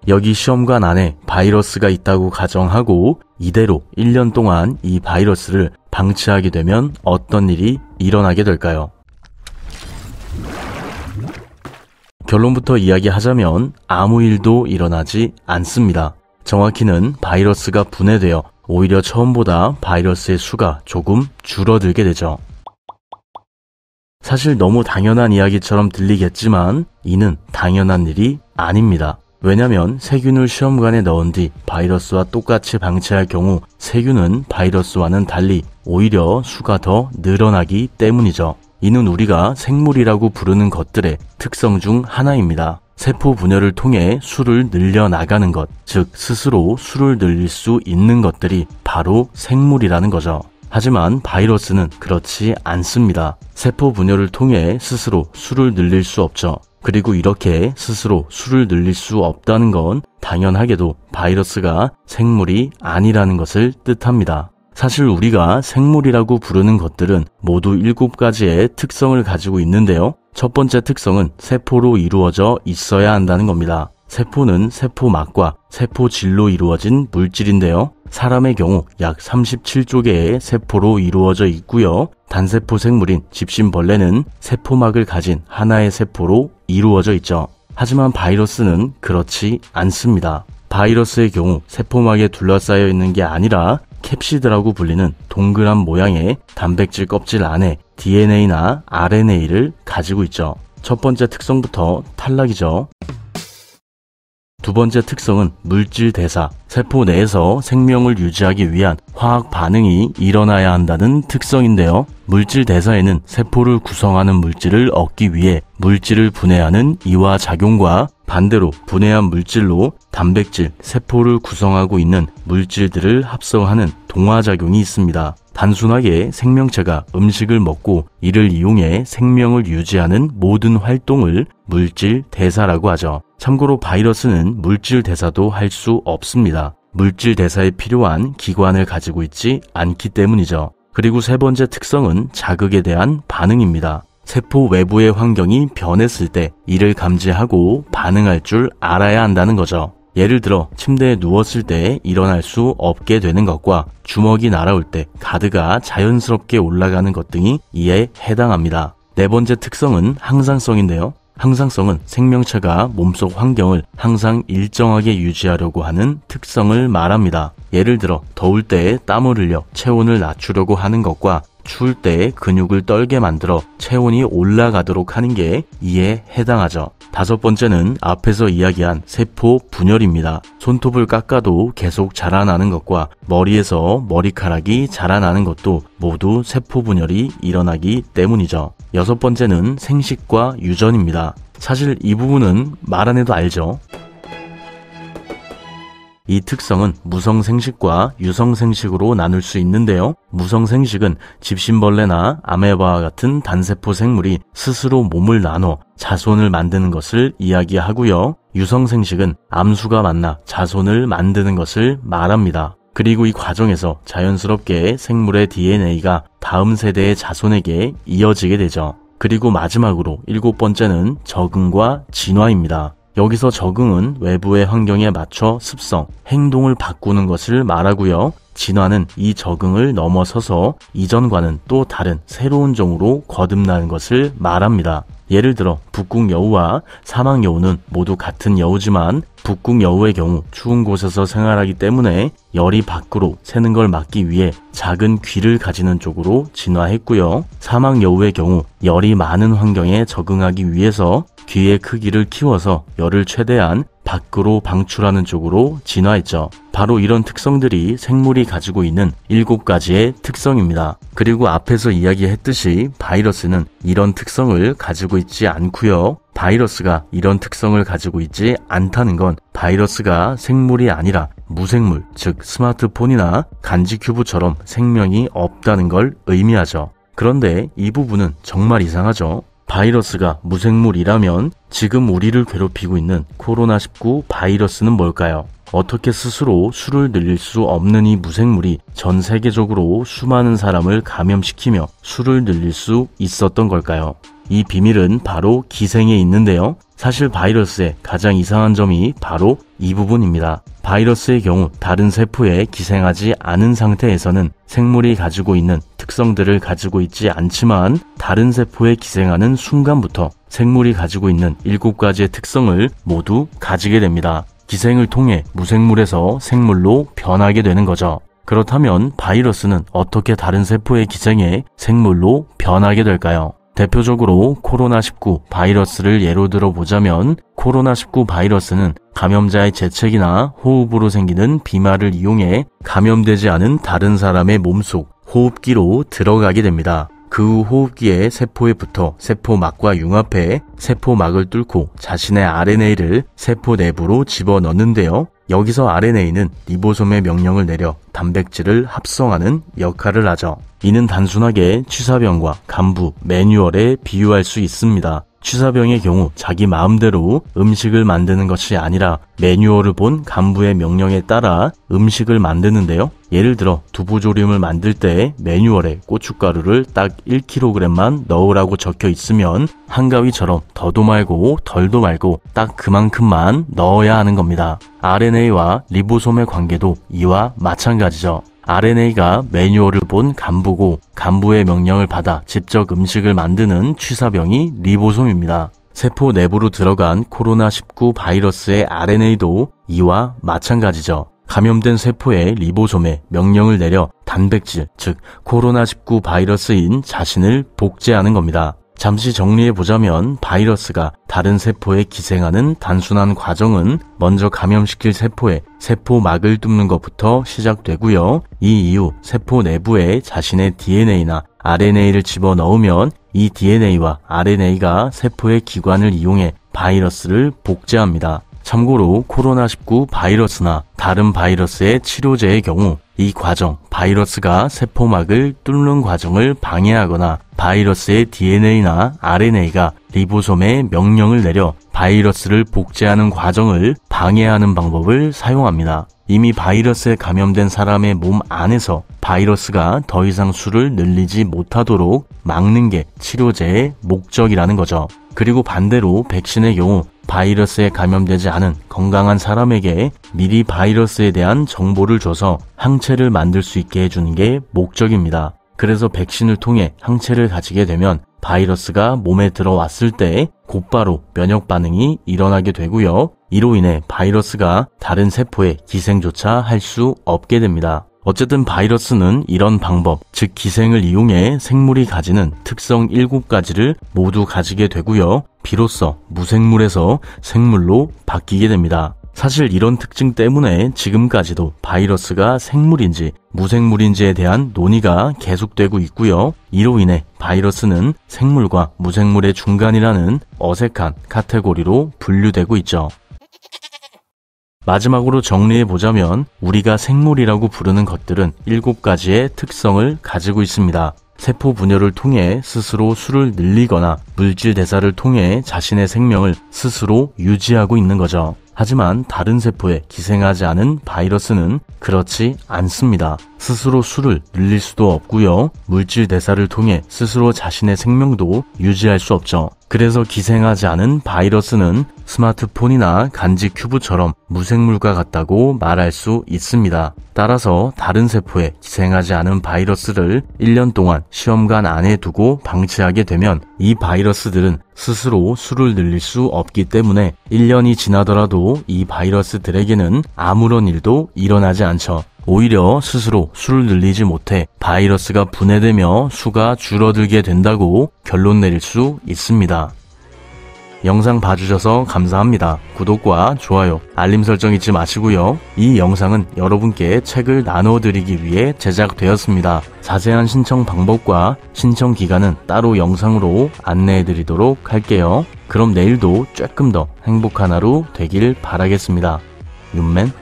여기 시험관 안에 바이러스가 있다고 가정하고 이대로 1년 동안 이 바이러스를 방치하게 되면 어떤 일이 일어나게 될까요? 결론부터 이야기하자면 아무 일도 일어나지 않습니다. 정확히는 바이러스가 분해되어 오히려 처음보다 바이러스의 수가 조금 줄어들게 되죠. 사실 너무 당연한 이야기처럼 들리겠지만 이는 당연한 일이 아닙니다. 왜냐면 세균을 시험관에 넣은 뒤 바이러스와 똑같이 방치할 경우 세균은 바이러스와는 달리 오히려 수가 더 늘어나기 때문이죠. 이는 우리가 생물이라고 부르는 것들의 특성 중 하나입니다. 세포 분열을 통해 수를 늘려나가는 것, 즉 스스로 수를 늘릴 수 있는 것들이 바로 생물이라는 거죠. 하지만 바이러스는 그렇지 않습니다. 세포 분열을 통해 스스로 수를 늘릴 수 없죠. 그리고 이렇게 스스로 수를 늘릴 수 없다는 건 당연하게도 바이러스가 생물이 아니라는 것을 뜻합니다. 사실 우리가 생물이라고 부르는 것들은 모두 7가지의 특성을 가지고 있는데요. 첫 번째 특성은 세포로 이루어져 있어야 한다는 겁니다. 세포는 세포막과 세포질로 이루어진 물질인데요. 사람의 경우 약 37조 개의 세포로 이루어져 있고요. 단세포 생물인 집신벌레는 세포막을 가진 하나의 세포로 이루어져 있죠. 하지만 바이러스는 그렇지 않습니다. 바이러스의 경우 세포막에 둘러싸여 있는 게 아니라 캡시드라고 불리는 동그란 모양의 단백질 껍질 안에 DNA나 RNA를 가지고 있죠. 첫 번째 특성부터 탈락이죠. 두 번째 특성은 물질 대사, 세포 내에서 생명을 유지하기 위한 화학 반응이 일어나야 한다는 특성인데요. 물질 대사에는 세포를 구성하는 물질을 얻기 위해 물질을 분해하는 이화작용과 반대로 분해한 물질로 단백질, 세포를 구성하고 있는 물질들을 합성하는 동화작용이 있습니다. 단순하게 생명체가 음식을 먹고 이를 이용해 생명을 유지하는 모든 활동을 물질 대사라고 하죠. 참고로 바이러스는 물질 대사도 할 수 없습니다. 물질 대사에 필요한 기관을 가지고 있지 않기 때문이죠. 그리고 세 번째 특성은 자극에 대한 반응입니다. 세포 외부의 환경이 변했을 때 이를 감지하고 반응할 줄 알아야 한다는 거죠. 예를 들어 침대에 누웠을 때 일어날 수 없게 되는 것과 주먹이 날아올 때 가드가 자연스럽게 올라가는 것 등이 이에 해당합니다. 네 번째 특성은 항상성인데요. 항상성은 생명체가 몸속 환경을 항상 일정하게 유지하려고 하는 특성을 말합니다. 예를 들어 더울 때 땀을 흘려 체온을 낮추려고 하는 것과 추울 때 근육을 떨게 만들어 체온이 올라가도록 하는 게 이에 해당하죠. 다섯 번째는 앞에서 이야기한 세포 분열입니다. 손톱을 깎아도 계속 자라나는 것과 머리에서 머리카락이 자라나는 것도 모두 세포 분열이 일어나기 때문이죠. 여섯 번째는 생식과 유전입니다. 사실 이 부분은 말 안 해도 알죠. 이 특성은 무성생식과 유성생식으로 나눌 수 있는데요. 무성생식은 집신벌레나 아메바와 같은 단세포 생물이 스스로 몸을 나눠 자손을 만드는 것을 이야기하고요. 유성생식은 암수가 만나 자손을 만드는 것을 말합니다. 그리고 이 과정에서 자연스럽게 생물의 DNA가 다음 세대의 자손에게 이어지게 되죠. 그리고 마지막으로 7번째는 적응과 진화입니다. 여기서 적응은 외부의 환경에 맞춰 습성, 행동을 바꾸는 것을 말하고요. 진화는 이 적응을 넘어서서 이전과는 또 다른 새로운 종으로 거듭나는 것을 말합니다. 예를 들어 북극여우와 사막여우는 모두 같은 여우지만 북극여우의 경우 추운 곳에서 생활하기 때문에 열이 밖으로 새는 걸 막기 위해 작은 귀를 가지는 쪽으로 진화했고요. 사막여우의 경우 열이 많은 환경에 적응하기 위해서 귀의 크기를 키워서 열을 최대한 밖으로 방출하는 쪽으로 진화했죠. 바로 이런 특성들이 생물이 가지고 있는 7가지의 특성입니다. 그리고 앞에서 이야기했듯이 바이러스는 이런 특성을 가지고 있지 않고요. 바이러스가 이런 특성을 가지고 있지 않다는 건 바이러스가 생물이 아니라 무생물, 즉 스마트폰이나 간지큐브처럼 생명이 없다는 걸 의미하죠. 그런데 이 부분은 정말 이상하죠. 바이러스가 무생물이라면 지금 우리를 괴롭히고 있는 코로나19 바이러스는 뭘까요? 어떻게 스스로 수를 늘릴 수 없는 이 무생물이 전 세계적으로 수많은 사람을 감염시키며 수를 늘릴 수 있었던 걸까요? 이 비밀은 바로 기생에 있는데요. 사실 바이러스의 가장 이상한 점이 바로 이 부분입니다. 바이러스의 경우 다른 세포에 기생하지 않은 상태에서는 생물이 가지고 있는 특성들을 가지고 있지 않지만 다른 세포에 기생하는 순간부터 생물이 가지고 있는 7가지의 특성을 모두 가지게 됩니다. 기생을 통해 무생물에서 생물로 변하게 되는 거죠. 그렇다면 바이러스는 어떻게 다른 세포의 기생해 생물로 변하게 될까요? 대표적으로 코로나19 바이러스를 예로 들어보자면 코로나19 바이러스는 감염자의 재채기나 호흡으로 생기는 비말을 이용해 감염되지 않은 다른 사람의 몸속 호흡기로 들어가게 됩니다. 그 후 호흡기에 세포에 붙어 세포막과 융합해 세포막을 뚫고 자신의 RNA를 세포 내부로 집어넣는데요. 여기서 RNA는 리보솜의 명령을 내려 단백질을 합성하는 역할을 하죠. 이는 단순하게 취사병과 간부, 매뉴얼에 비유할 수 있습니다. 취사병의 경우 자기 마음대로 음식을 만드는 것이 아니라 매뉴얼을 본 간부의 명령에 따라 음식을 만드는데요. 예를 들어 두부조림을 만들 때 매뉴얼에 고춧가루를 딱 1kg만 넣으라고 적혀 있으면 한가위처럼 더도 말고 덜도 말고 딱 그만큼만 넣어야 하는 겁니다. RNA와 리보솜의 관계도 이와 마찬가지죠. RNA가 매뉴얼을 본 간부고 간부의 명령을 받아 직접 음식을 만드는 취사병이 리보솜입니다. 세포 내부로 들어간 코로나19 바이러스의 RNA도 이와 마찬가지죠. 감염된 세포의 리보솜에 명령을 내려 단백질, 즉 코로나19 바이러스인 자신을 복제하는 겁니다. 잠시 정리해보자면 바이러스가 다른 세포에 기생하는 단순한 과정은 먼저 감염시킬 세포에 세포막을 뚫는 것부터 시작되고요. 이 이후 세포 내부에 자신의 DNA나 RNA를 집어넣으면 이 DNA와 RNA가 세포의 기관을 이용해 바이러스를 복제합니다. 참고로 코로나19 바이러스나 다른 바이러스의 치료제의 경우 이 과정, 바이러스가 세포막을 뚫는 과정을 방해하거나 바이러스의 DNA나 RNA가 리보솜에 명령을 내려 바이러스를 복제하는 과정을 방해하는 방법을 사용합니다. 이미 바이러스에 감염된 사람의 몸 안에서 바이러스가 더 이상 수를 늘리지 못하도록 막는 게 치료제의 목적이라는 거죠. 그리고 반대로 백신의 경우 바이러스에 감염되지 않은 건강한 사람에게 미리 바이러스에 대한 정보를 줘서 항체를 만들 수 있게 해주는 게 목적입니다. 그래서 백신을 통해 항체를 가지게 되면 바이러스가 몸에 들어왔을 때 곧바로 면역 반응이 일어나게 되고요. 이로 인해 바이러스가 다른 세포에 기생조차 할 수 없게 됩니다. 어쨌든 바이러스는 이런 방법, 즉 기생을 이용해 생물이 가지는 특성 7가지를 모두 가지게 되고요. 비로소 무생물에서 생물로 바뀌게 됩니다. 사실 이런 특징 때문에 지금까지도 바이러스가 생물인지 무생물인지에 대한 논의가 계속되고 있고요. 이로 인해 바이러스는 생물과 무생물의 중간이라는 어색한 카테고리로 분류되고 있죠. 마지막으로 정리해보자면 우리가 생물이라고 부르는 것들은 7가지의 특성을 가지고 있습니다. 세포 분열을 통해 스스로 수를 늘리거나 물질 대사를 통해 자신의 생명을 스스로 유지하고 있는 거죠. 하지만 다른 세포에 기생하지 않은 바이러스는 그렇지 않습니다. 스스로 수를 늘릴 수도 없고요. 물질 대사를 통해 스스로 자신의 생명도 유지할 수 없죠. 그래서 기생하지 않은 바이러스는 스마트폰이나 간지 큐브처럼 무생물과 같다고 말할 수 있습니다. 따라서 다른 세포에 기생하지 않은 바이러스를 1년 동안 시험관 안에 두고 방치하게 되면 이 바이러스들은 스스로 수를 늘릴 수 없기 때문에 1년이 지나더라도 이 바이러스들에게는 아무런 일도 일어나지 않죠. 오히려 스스로 수를 늘리지 못해 바이러스가 분해되며 수가 줄어들게 된다고 결론 내릴 수 있습니다. 영상 봐주셔서 감사합니다. 구독과 좋아요, 알림 설정 잊지 마시고요. 이 영상은 여러분께 책을 나눠드리기 위해 제작되었습니다. 자세한 신청 방법과 신청 기간은 따로 영상으로 안내해드리도록 할게요. 그럼 내일도 조금 더 행복한 하루 되길 바라겠습니다. 윤맨